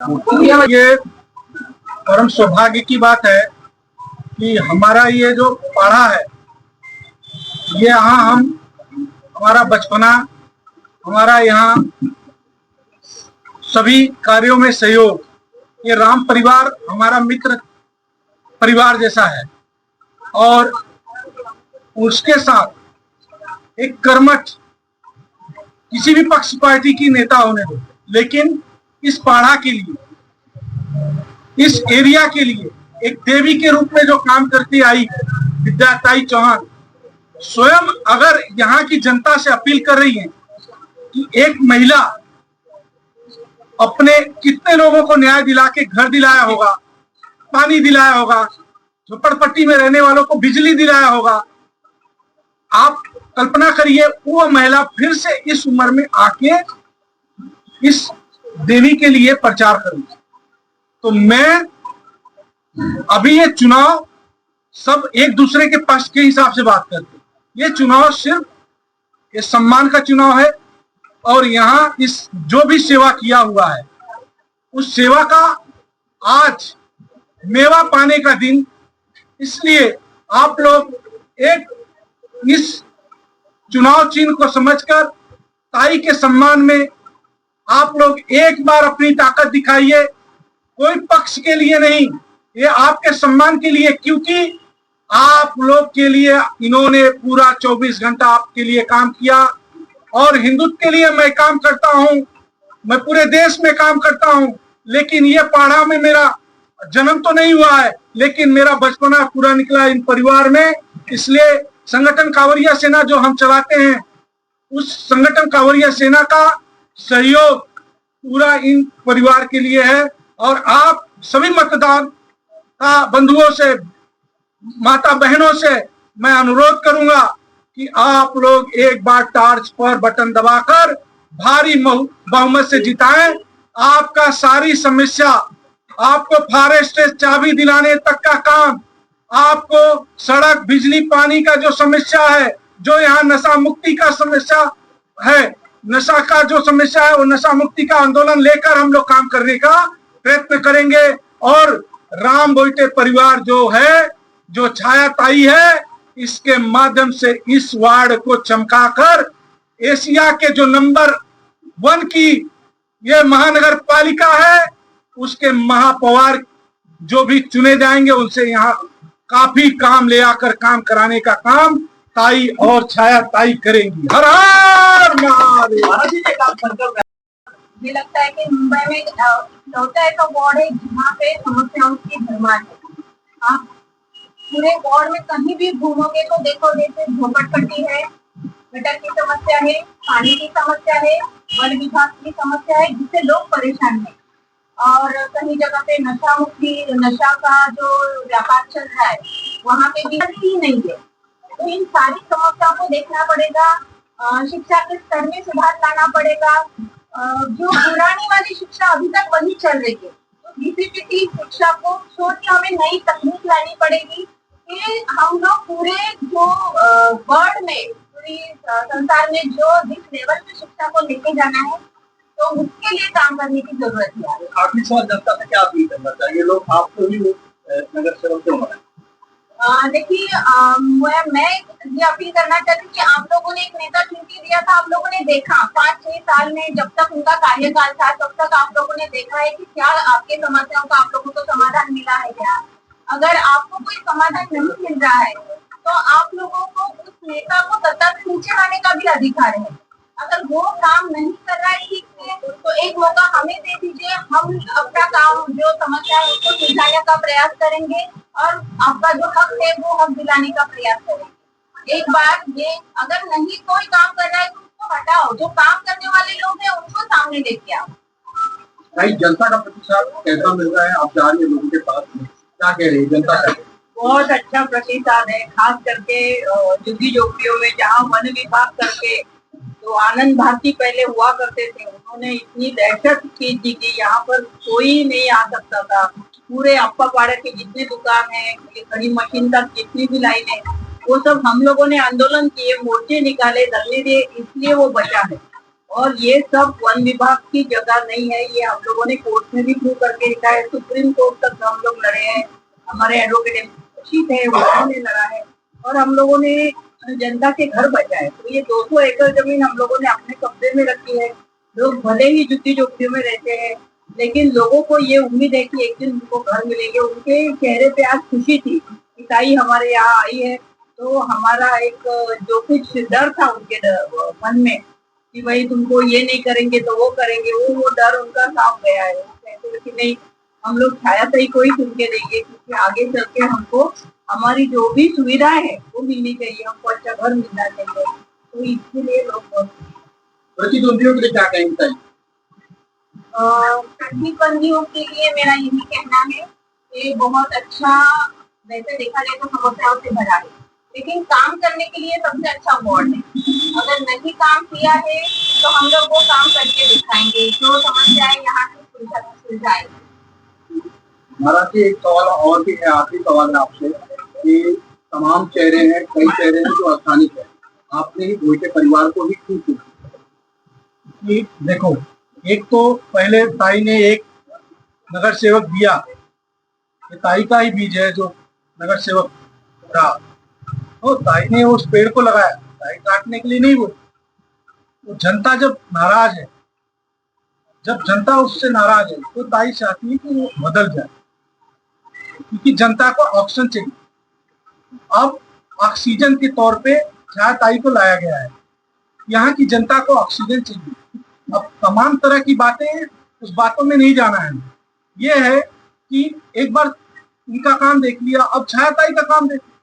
ये परम सौभाग्य की बात है कि हमारा ये जो पाड़ा है, ये यहाँ हम हमारा बचपना, हमारा यहाँ सभी कार्यों में सहयोग, ये राम परिवार हमारा मित्र परिवार जैसा है। और उसके साथ एक कर्मठ किसी भी पक्ष पार्टी की नेता होने दो, लेकिन इस पाड़ा के लिए, इस एरिया के लिए एक देवी के रूप में जो काम करती आई विद्याताई चौहान, स्वयं अगर यहाँ की जनता से अपील कर रही है कि एक महिला अपने कितने लोगों को न्याय दिला के घर दिलाया होगा, पानी दिलाया होगा, झोपड़पट्टी में रहने वालों को बिजली दिलाया होगा। आप कल्पना करिए, वो महिला फिर से इस उम्र में आके इस देवी के लिए प्रचार करेगी। तो मैं अभी ये चुनाव सब एक दूसरे के पक्ष के हिसाब से बात करते, ये चुनाव सिर्फ ये सम्मान का चुनाव है। और यहाँ इस जो भी सेवा किया हुआ है, उस सेवा का आज मेवा पाने का दिन, इसलिए आप लोग एक इस चुनाव चिन्ह को समझकर ताई के सम्मान में आप लोग एक बार अपनी ताकत दिखाइए। कोई पक्ष के लिए नहीं, ये आपके सम्मान के लिए, क्योंकि आप लोग के लिए इन्होंने पूरा 24 घंटा आपके लिए काम किया। और हिंदुत्व के लिए मैं काम करता हूं, मैं पूरे देश में काम करता हूं, लेकिन ये पाड़ा में मेरा जन्म तो नहीं हुआ है, लेकिन मेरा बचपना पूरा निकला इन परिवार में। इसलिए संगठन कांवरिया सेना जो हम चलाते हैं, उस संगठन कांवरिया सेना का सहयोग पूरा इन परिवार के लिए है। और आप सभी मतदान का बंधुओं से, माता बहनों से मैं अनुरोध करूंगा कि आप लोग एक बार टार्च पर बटन दबाकर भारी बहुमत से जिताएं। आपका सारी समस्या, आपको फॉरेस्ट चाबी दिलाने तक का काम, आपको सड़क, बिजली, पानी का जो समस्या है, जो यहाँ नशा मुक्ति का समस्या है, नशा का जो समस्या है, वो नशा मुक्ति का आंदोलन लेकर हम लोग काम करने का प्रयत्न करेंगे। और राम बोईटे परिवार जो है, जो छाया ताई है, इसके माध्यम से इस वार्ड को चमकाकर एशिया के जो नंबर 1 की ये महानगर पालिका है, उसके महापौर जो भी चुने जाएंगे, उनसे यहाँ काफी काम ले आकर काम कराने का काम ताई और छाया ताई करेंगी। हर हर महादेव। मुझे लगता है कि मुंबई में लौटा ऐसा वार्ड है जहाँ पे समस्याओं की भरमार है। आप पूरे वार्ड में कहीं भी घूमोगे तो देखो, जैसे झोपड़पट्टी है, गटर की समस्या है, पानी की समस्या है, वन विभाग की समस्या है, जिससे लोग परेशान हैं। और कहीं जगह पे नशा मुक्ति, नशा का जो व्यापार चल रहा है, वहाँ पे भी ही नहीं है। तो इन सारी समस्याओं को देखना पड़ेगा। शिक्षा के स्तर में सुधार लाना पड़ेगा। जो पुरानी वाली शिक्षा अभी तक वही चल रही है, तो डीपीपीटी शिक्षा को छोड़ के हमें नई तकनीक लानी पड़ेगी कि हम लोग पूरे जो वर्ल्ड में, पूरी संसार में जो जिस लेवल पे शिक्षा को लेके जाना है, तो उसके लिए काम करने की जरूरत है। आखिरी सवाल, जनता से क्या अपील करना चाहिए लोग आपको भी नगर सेवक क्यों बनाए? देखिए, मैं ये अपील करना चाहती हूँ कि आप लोगों ने एक नेता चुन के दिया था, आप लोगों ने देखा 5-6 साल में जब तक उनका कार्यकाल था, तब तक आप लोगों ने देखा है कि क्या आपके समस्याओं का आप लोगों को समाधान मिला है क्या। अगर आपको कोई समाधान नहीं मिल रहा है, तो आप लोगों को उस नेता को सत्ता से नीचे लाने का भी अधिकार है। अगर वो काम नहीं कर रहा है ठीक से, तो एक मौका हमें दे दीजिए, हम अपना काम, जो समस्या है उसको सुलझाने का प्रयास करेंगे और आपका जो हक है वो हक दिलाने का प्रयास करेंगे। एक बार ये, अगर नहीं कोई काम कर रहा है तो उसको हटाओ, जो काम करने वाले लोग हैं उनको सामने लेके आओ। भाई, जनता का प्रतिसाद कैसा मिल रहा है? आप जा रही है लोगों के पास में, क्या कह रही है जनता का? बहुत अच्छा प्रतिसाद है, खास करके झुग्गी झोपड़ियों में जहाँ वन विभाग करके तो आनंद भारती पहले हुआ करते थे, उन्होंने इतनी दहशत की थी कि यहाँ पर कोई नहीं आ सकता था। पूरे अप्पा पाड़ा के जितने दुकान है, खड़ी मशीन तक जितनी भी लाइन है, वो सब हम लोगों ने आंदोलन किए, मोर्चे निकाले, धरने दिए, इसलिए वो बचा है। और ये सब वन विभाग की जगह नहीं है। ये हम लोगों ने कोर्ट में भी प्रूव करके दिखा है, सुप्रीम कोर्ट तक हम लोग लड़े हैं, हमारे एडवोकेट शीट है उन्होंने लड़ा है, और हम लोगों ने जनता के घर बचाए। तो ये 200 एकड़ जमीन हम लोगों ने अपने कब्जे में रखी है। लोग भले ही झुग्गी झोपड़ियों में रहते हैं, लेकिन लोगों को ये उम्मीद है कि एक दिन उनको घर मिलेंगे। उनके चेहरे पे आज खुशी थी कि ताई हमारे यहाँ आई है। तो हमारा एक जो कुछ डर था उनके मन में कि भाई तुमको ये नहीं करेंगे तो वो करेंगे, वो डर उनका साफ गया है। कहते हैं कि नहीं, हम लोग छायाताई को ही चुन के देंगे, क्योंकि आगे चल के हमको हमारी जो भी सुविधाएं है वो मिलनी चाहिए, हमको अच्छा घर मिलना चाहिए। तो इसके लिए लोग बहुत प्रतिद्वंदियों के लिए क्या कहेंगे? प्रतिद्वंदियों के लिए मेरा यही कहना है कि बहुत अच्छा, वैसे देखा जाए तो समस्याओं से भरा है, लेकिन काम करने के लिए सबसे अच्छा वार्ड है। अगर नहीं काम किया है तो हम लोग वो काम करके दिखाएंगे, जो समस्याएं यहाँ की सुलझाएंगे। महाराज जी, एक सवाल और भी है, आखिरी सवाल है आपसे कि तमाम चेहरे हैं, कई चेहरे हैं जो अस्थानिक है, आपने ही भोईटे परिवार को ही क्यों चुना? कि देखो, एक तो पहले ताई ने एक नगर सेवक दिया, ये ताई का ही बीज है जो नगर सेवक रहा। तो ताई ने उस पेड़ को लगाया, ताई काटने के लिए नहीं बोली। तो जनता जब नाराज है, जब जनता उससे नाराज है, तो ताई चाहती है कि वो बदल जाए, क्योंकि जनता को ऑक्सीजन चाहिए। अब ऑक्सीजन के तौर पे ताई को लाया गया है। यहाँ की जनता को ऑक्सीजन चाहिए। अब तमाम तरह की बातें, उस बातों में नहीं जाना है। ये है कि एक बार उनका काम देख लिया, अब छायाताई का काम देख लिया।